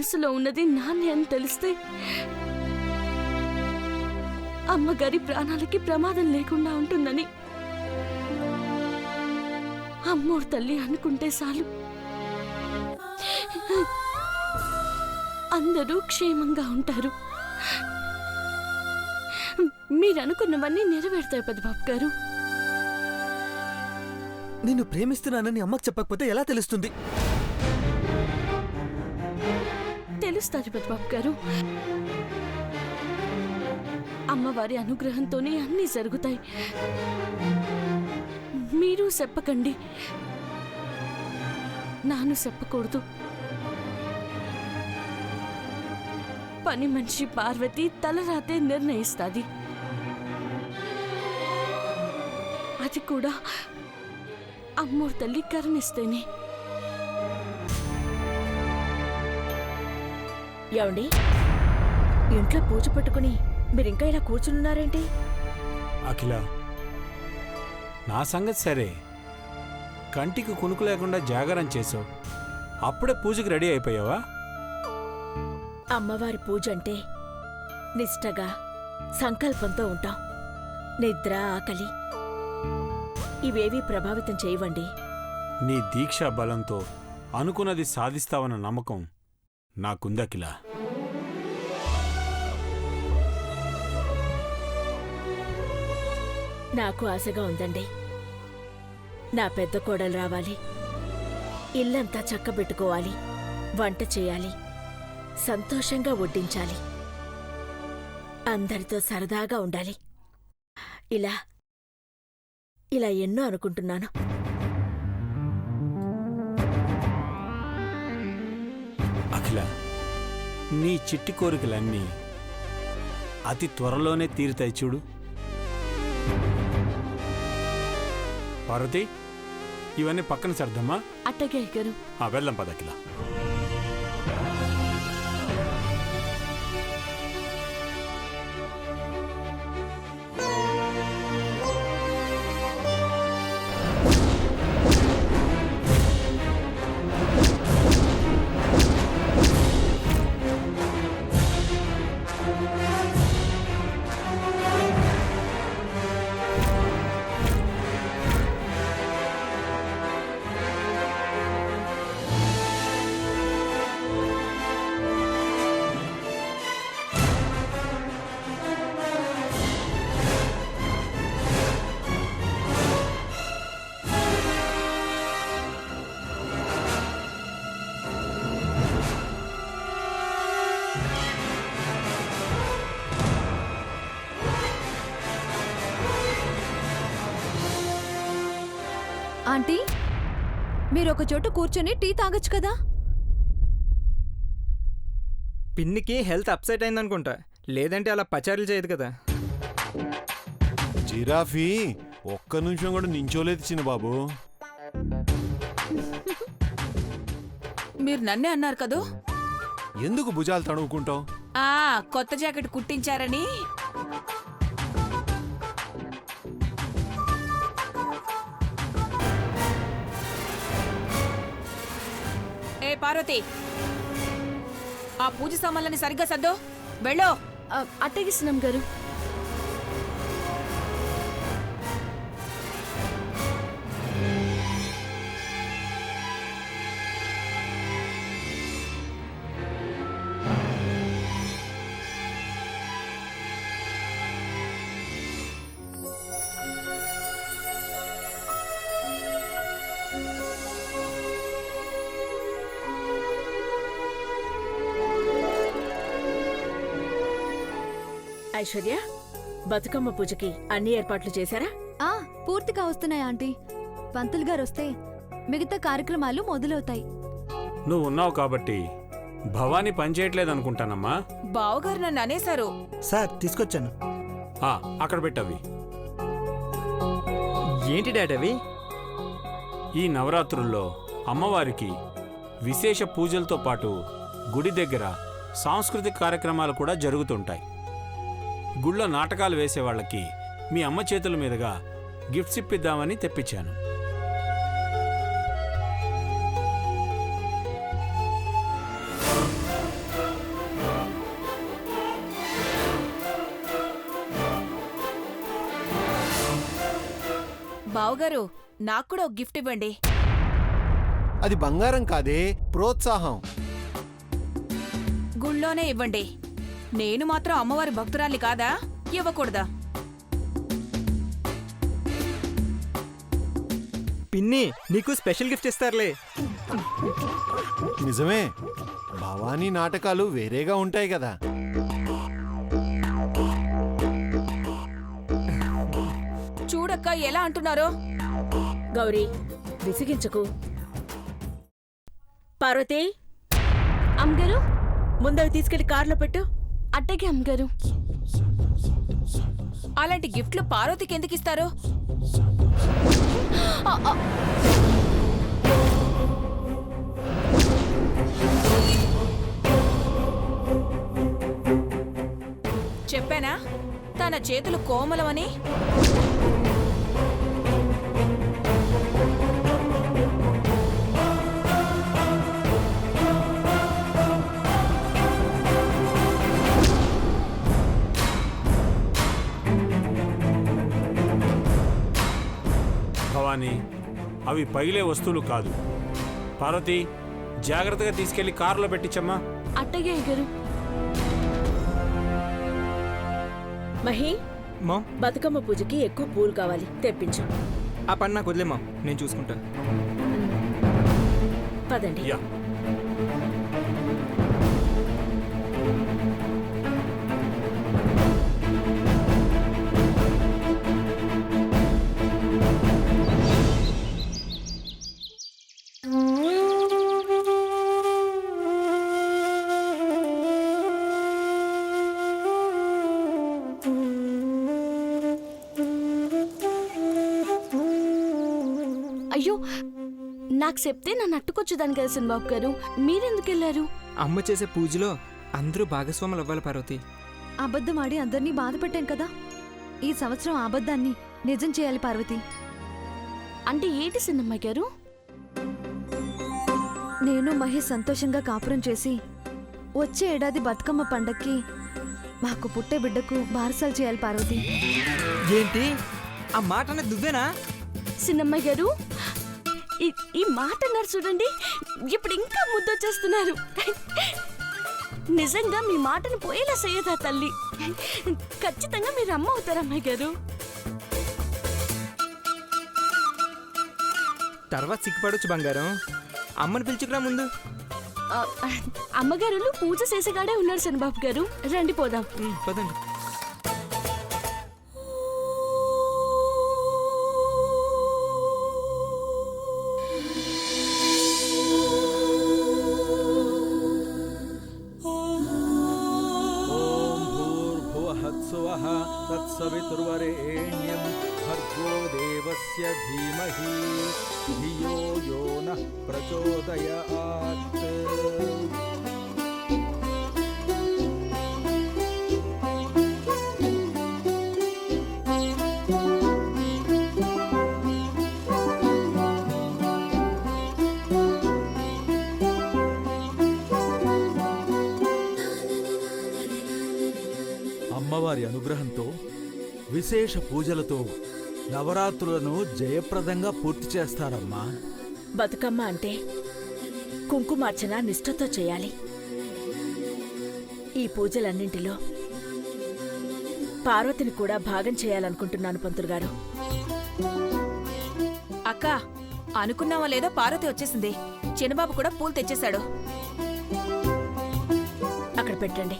మనసులో ఉన్నది నాన్నే అని తెలిస్తే అమ్మగారి ప్రాణాలకి ప్రమాదం లేకుండా ఉంటుందని అమ్మోరు తల్లి అనుకుంటే చాలు. అందరూ క్షేమంగా ఉంటారు. మీరనుకున్నవన్నీ నెరవేరుతాయి పెద్దబాబు గారు. నిన్ను ప్రేమిస్తున్నానని అమ్మకు చెప్పకపోతే ఎలా తెలుస్తుంది? తెలుస్తారు పెద్దబాబు గారు. అమ్మవారి అనుగ్రహంతోనే అన్నీ జరుగుతాయి. మీరు చెప్పకండి, నాను చెప్పకూడదు. పని మనిషి పార్వతి తలరాతే నిర్ణయిస్తుంది. అది కూడా అమ్మోరు తల్లి కరుణిస్తేనే. ఏమండి, ఇంట్లో పూజ పెట్టుకుని మీరింకా ఇలా కూర్చున్నారేంటి? అఖిల, నా సంగతి సరే, కంటికి కునుకు లేకుండా జాగరం చేసావు, అప్పుడే పూజకి రెడీ అయిపోయావా? అమ్మవారి పూజ అంటే నిష్టగా సంకల్పంతో ఉంటాం. నిద్ర, ఆకలి ఇవేవీ ప్రభావితం చేయవండి. నీ దీక్షా బలంతో అనుకున్నది సాధిస్తావన్న నమ్మకం నాకుందఖిల. నాకు ఆశగా ఉందండి. నా పెద్ద కోడలు రావాలి, ఇల్లంతా చక్కబెట్టుకోవాలి, వంట చేయాలి, సంతోషంగా వడ్డించాలి, అందరితో సరదాగా ఉండాలి. ఇలా ఇలా ఎన్నో అనుకుంటున్నాను. అఖిల, నీ చిట్టి కోరికలన్నీ అతి త్వరలోనే తీరుతాయి చూడు. పార్వతి, ఇవన్నీ పక్కన సర్దమ్మా. అట్టగే గారు. వెళ్దాం పద అఖిల. ఆంటీ, మీరొక చోట కూర్చొని టీ తాగొచ్చు కదా? పిన్నికి హెల్త్ అప్సెట్ అయిందనుకుంటా, లేదంటే అలా పచారీలు చేయదు కదా. జిరాఫీ ఒక్క నిమిషం కూడా నించోలేదు చిన్న బాబు. మీరు నన్నే అన్నారు కదూ. ఎందుకు భుజాలు తడుముకుంటావు? కొత్త జాకెట్ కుట్టించారని. ఏ పార్వతి, ఆ పూజ సామాన్లని సరిగ్గా సర్దో, వెళ్ళో. అట్టగిస్తున్నాం గారు. ఐశ్వర్య, బతుకమ్మ పూజకి అన్ని ఏర్పాట్లు చేశారా? పూర్తిగా వస్తున్నాయి ఆంటీ. పంతులు గారు వస్తే మిగతా కార్యక్రమాలు మొదలవుతాయి. నువ్వు ఉన్నావు కాబట్టి భవానీ పనిచేయట్లేదనుకుంటానమ్మా. బావగారు నన్ను అనేశారు. సార్, తీసుకొచ్చాను. అక్కడ పెట్టవి. ఏంటి డాడీ అవి? ఈ నవరాత్రుల్లో అమ్మవారికి విశేష పూజలతో పాటు గుడి దగ్గర సాంస్కృతిక కార్యక్రమాలు కూడా జరుగుతుంటాయి. గుళ్ళో నాటకాలు వేసేవాళ్ళకి మీ అమ్మ చేతుల మీదుగా గిఫ్ట్స్ ఇప్పిద్దామని తెప్పించాను. బావగారు నాకు కూడా ఒక గిఫ్ట్ ఇవ్వండి. అది బంగారం కాదే, ప్రోత్సాహం. గుళ్ళోనే ఇవ్వండి. నేను మాత్రం అమ్మవారి భక్తురాలి కాదా? ఇవ్వకూడదా? పిన్ని నీకు స్పెషల్ గిఫ్ట్ ఇస్తారులే. నిజమే, భవానీ నాటకాలు వేరేగా ఉంటాయి కదా. చూడక్క ఎలా అంటున్నారో. గౌరీ విసిగించకు. పార్వతి, అమ్మగారు. ముందవి తీసుకెళ్లి కారులో పెట్టు. అట్టగే అమ్మగారు. అలాంటి గిఫ్ట్లు పార్వతికి ఎందుకు ఇస్తారు? చెప్పానా తన చేతులు కోమలమని? భవానీ, అవి పగిలే వస్తువులు కాదు. పార్వతి, జాగ్రత్తగా తీసుకెళ్లి కారులో పెట్టించమ్మా. అట్టగే అయ్యగారు. మహి, మా బతుకమ్మ పూజకి ఎక్కువ పూలు కావాలి, తెప్పించు. ఆ పని నాకు వదిలే మా, నేను చూసుకుంటా. పదండి. యా. అయ్యో, నాకు చెప్తే నన్ను అట్టుకొచ్చేదాన్ని కదా సినిబాబు గారు. మీరెందుకు వెళ్ళారు? అమ్మ చేసే పూజలో అందరూ భాగస్వాములు అవ్వాలి పార్వతి. అబద్ధం ఆడి అందరినీ బాధ పెట్టాం కదా, ఈ సంవత్సరం ఆ అబద్ధాన్ని నిజం చేయాలి పార్వతి. అంటే ఏంటి సిన్నమ్మ గారు? నేను మహేష్ సంతోషంగా కాపురం చేసి వచ్చే ఏడాది బతుకమ్మ పండక్కి మాకు పుట్టే బిడ్డకు బారసాలు చేయాలి పార్వతి. ఏంటి ఆ మాట అనేది నువ్వేనా? సిన్నమ్మ గారు, ఈ మాట అన్నారు చూడండి, ఇప్పుడు ఇంకా ముద్దొచ్చేస్తున్నారు. నిజంగా మీ మాటను పోయేలా చేయదా తల్లి? ఖచ్చితంగా మీరు అమ్మ అవుతారు అమ్మాయి గారు. తర్వాత సిగ్గుపడొచ్చు బంగారం. అమ్మని పిలుచుకురా ముందు. ఆ, అమ్మగారు పూజ చేసేగాడే ఉన్నారు సన్బాబు గారు. రండి పోదాం. పదండి. తత్సవితుర్వరేణ్యం భర్గో దేవస్య ధీమహి ధియో యో నః ప్రచోదయాత్. అమ్మవారి అనుగ్రహంతో విశేష పూజలతో నవరాత్రులను జయప్రదంగా పూర్తి చేస్తారమ్మా. బతుకమ్మ అంటే కుంకుమార్చన నిష్ఠతో చేయాలి. ఈ పూజలన్నింటిలో పార్వతిని కూడా భాగం చేయాలనుకుంటున్నాను పంతులు గారు. అక్క, అనుకున్నావా లేదో పార్వతి వచ్చేసింది. చిన్నబాబు కూడా పూలు తెచ్చేశాడు. అక్కడ పెట్టండి.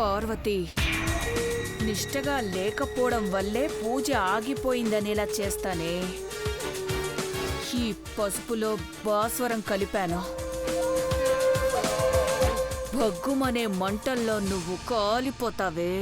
పార్వతి నిష్టగా లేకపోవడం వల్లే పూజ ఆగిపోయిందనేలా చేస్తానే. ఈ పసుపులో భాస్వరం కలిపాను. భగ్గుమనే మంటల్లో నువ్వు కాలిపోతావే.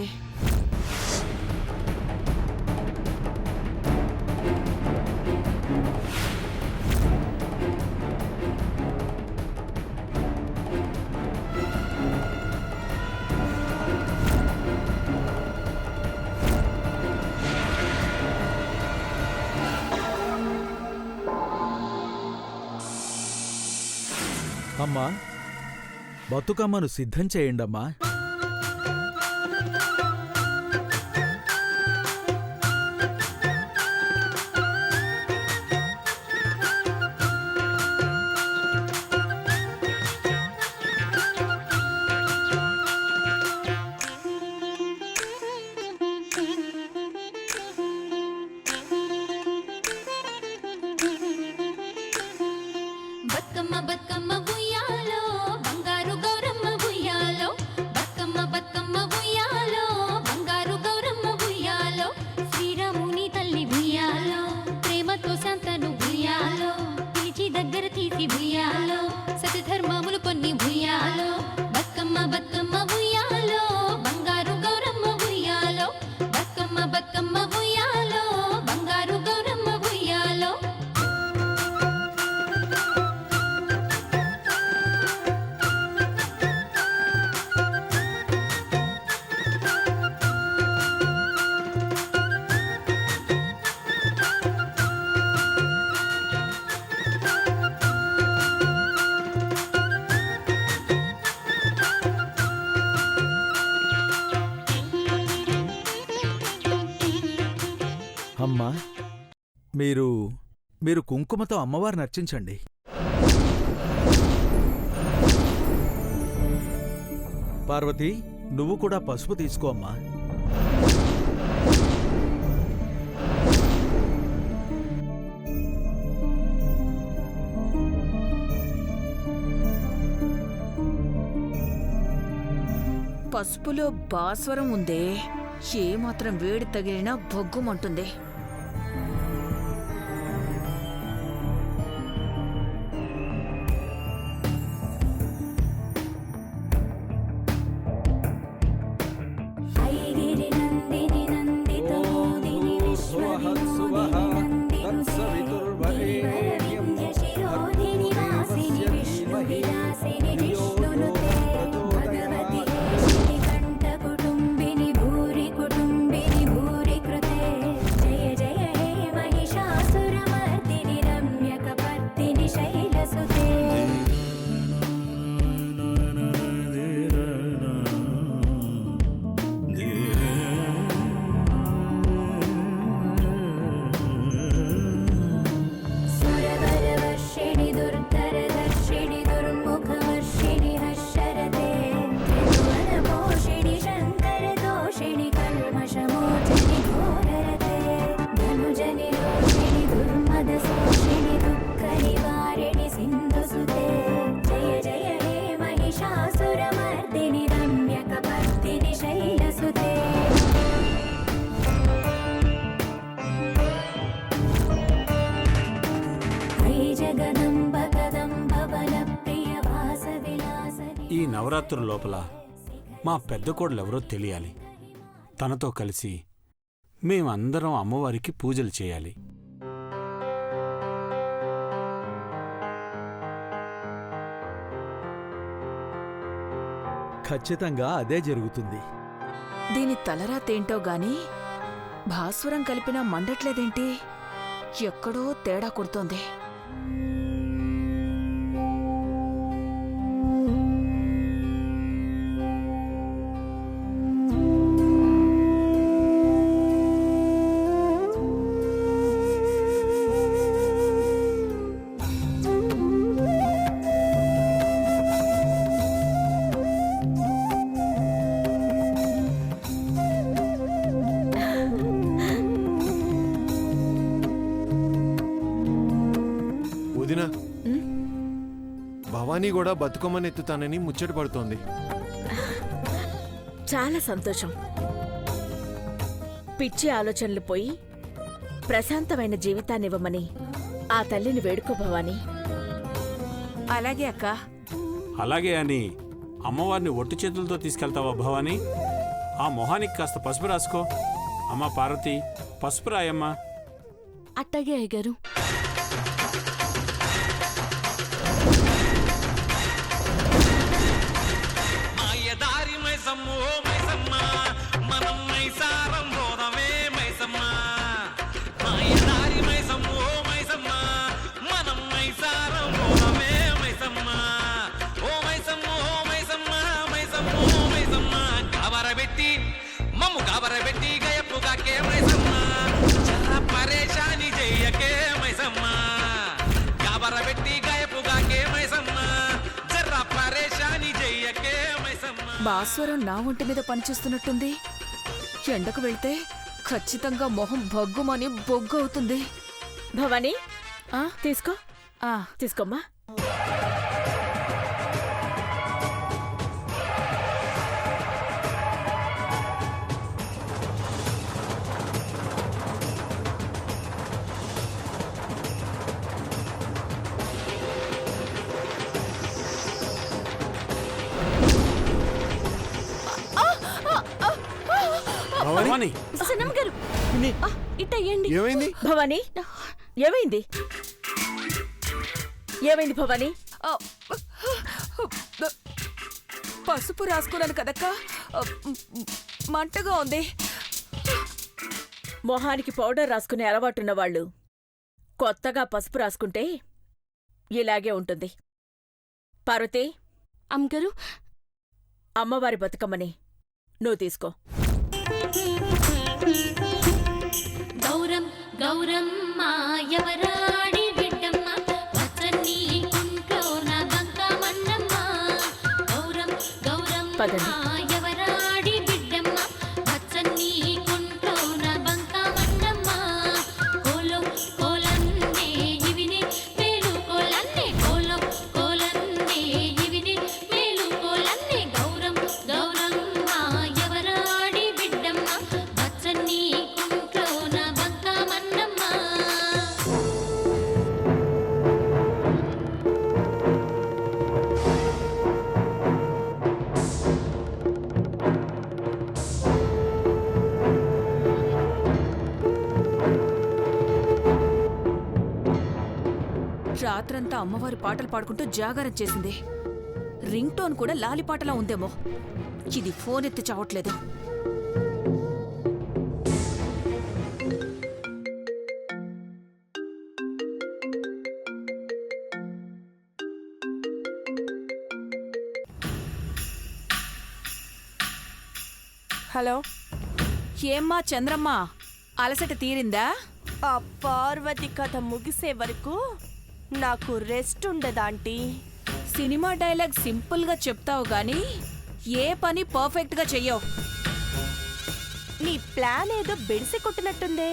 అమ్మా, బతుకమ్మను సిద్ధం చేయండమ్మా. బతుకమ్మ బతుకమ్మ ఉయ్యాలో బంగారు గౌరమ్మ ఉయ్యాలో, బతుకమ్మ బతుకమ్మ ఉయ్యాలో బంగారు గౌరమ్మ ఉయ్యాలో, శ్రీరాముని తల్లి ఉయ్యాలో ప్రేమతో శాంతను ఉయ్యాలో, పిలిచి దగ్గర తీసి ఉయ్యాలో సతధర్మములు కొన్ని ఉయ్యాలో. బతుకమ్మ బతుకమ్మ ఉయ్యాలో బంగారు గౌరమ్మ ఉయ్యాలో, బతుకమ్మ బతుకమ్మ ఉయ్యాలో బంగారు గౌరమ్మ ఉయ్యాలో. అమ్మా, మీరు కుంకుమతో అమ్మవారిని అర్చించండి. పార్వతి, నువ్వు కూడా పసుపు తీసుకో అమ్మా. పసుపులో భాస్వరం ఉందే. ఏమాత్రం వేడి తగిలినా బొగ్గుమంటుంది. ఈ నవరాత్రుల లోపల మా పెద్ద కోడలెవరో తెలియాలి. తనతో కలిసి మేమందరం అమ్మవారికి పూజలు చేయాలి. ఖచ్చితంగా అదే జరుగుతుంది. దీని తలరాతేంటో గాని భాస్వరం కలిపినా మండట్లేదేంటి? ఎక్కడో తేడా కొడుతోంది. వదినా, భవానీ కూడా బతుకమ్మనెత్తుతానని ముచ్చట పడుతోంది. చాలా సంతోషం. పిచ్చి ఆలోచనలు పోయి ప్రశాంతమైన జీవితాన్నివ్వమని ఆ తల్లిని వేడుకో భవాని. అలాగే అక్క. అలాగే అని అమ్మవారిని ఒట్టి చేతులతో తీసుకెళ్తావా భవాని? ఆ మొహానికి కాస్త పసుపు రాసుకో. అమ్మ పార్వతి, పసుపు రాయమ్మా. అట్టాగే అయ్యగారు. భాస్వరం నా ఒంటి మీద పనిచేస్తున్నట్టుంది. ఎండకు వెళ్తే ఖచ్చితంగా మొహం భగ్గుమని బొగ్గు అవుతుంది. భవాని, తీసుకో. ఆ తీసుకోమ్మా. భవాని, సనమ్ గారు ఇట్టయ్యండి. ఏమైంది? భవాని, ఏమైంది? ఏమైంది భవాని? పసుపు రాసుకున్నాను కదక్క, మంటగా ఉంది. మొహానికి పౌడర్ రాసుకునే అలవాటున్న వాళ్ళు కొత్తగా పసుపు రాసుకుంటే ఇలాగే ఉంటుంది. పార్వతి, అమ్మగారు, అమ్మవారి బతుకమ్మని నువ్వు తీసుకో. గౌరం గౌరమ్మ ఎవరాడి బిడ్డమ్మ పచ్చని కుంట్లోన బంకమన్నమ్మ. గౌరం గౌరమ్మ పదండి. ఎవరాడి బిడ్డమ్మ పచ్చని కుంట్లోన బంకమన్నమ్మ. కోలో కోలన్నే ఇవిని మేలు కోలన్నే, కోలో కోలన్నే ఇవిని మేలు కోలన్నే. గౌరం గౌరమ్మ ఎవరాడి బిడ్డమ్మ పచ్చని కుంట్లోన బంకమన్నమ్మ. రాత్రంతా అమ్మవారి పాటలు పాడుకుంటూ జాగారం చేసింది. రింగ్ టోన్ కూడా లాలిపాటలా ఉందేమో. ఇది ఫోన్ ఎత్తి చావట్లేదు. హలో, ఏమ్మా చంద్రమ్మ, అలసట తీరిందా? ఆ పార్వతి కథ ముగిసే వరకు నాకు రెస్ట్ ఉండదాంటీ. సినిమా డైలాగ్ సింపుల్ గా చెప్తావు గాని ఏ పని పర్ఫెక్ట్ గా చెయ్యవు. నీ ప్లాన్ ఏదో బెడిసి కొట్టినట్టుందే.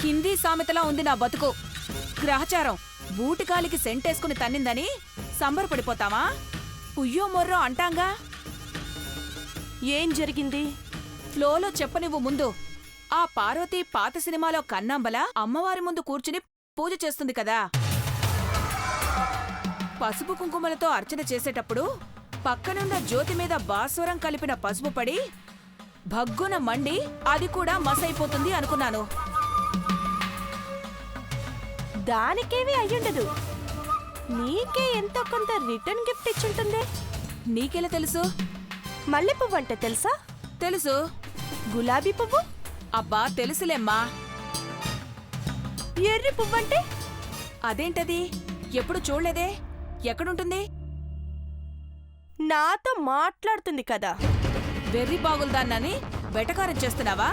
హిందీ సామెతలా ఉంది నా బతుకు. గ్రహచారం బూటికాలికి సెంటేసుకుని తన్నిందని సంబరపడిపోతావా? ఉయ్యో మొర్రో అంటాంగా. ఏం జరిగింది? ఫ్లోలో చెప్పనివ్వు ముందు. ఆ పార్వతి పాత సినిమాలో కన్నాంబల అమ్మవారి ముందు కూర్చుని పూజ చేస్తుంది కదా. పసుపు కుంకుమలతో అర్చన చేసేటప్పుడు పక్కనున్న జ్యోతి మీద భాస్వరం కలిపిన పసుపు పడి భగ్గున మండి అది కూడా మసైపోతుంది అనుకున్నాను. దానికేమీ అయ్యుండదు. నీకే ఎంతో కొంత రిటర్న్ గిఫ్ట్ ఇచ్చుంటుంది. నీకెలా తెలుసు? మల్లె పువ్వు అంటే తెలుసా? తెలుసు. గులాబీ పువ్వు? అబ్బా తెలుసులేమ్మా. ఎర్రి పువ్వు అంటే? అదేంటది? ఎప్పుడు చూడలేదే. ఎక్కడుంటుంది? నాతో మాట్లాడుతుంది కదా. వెర్రి బాగుల్దాన్నని వెటకారం చేస్తున్నావా?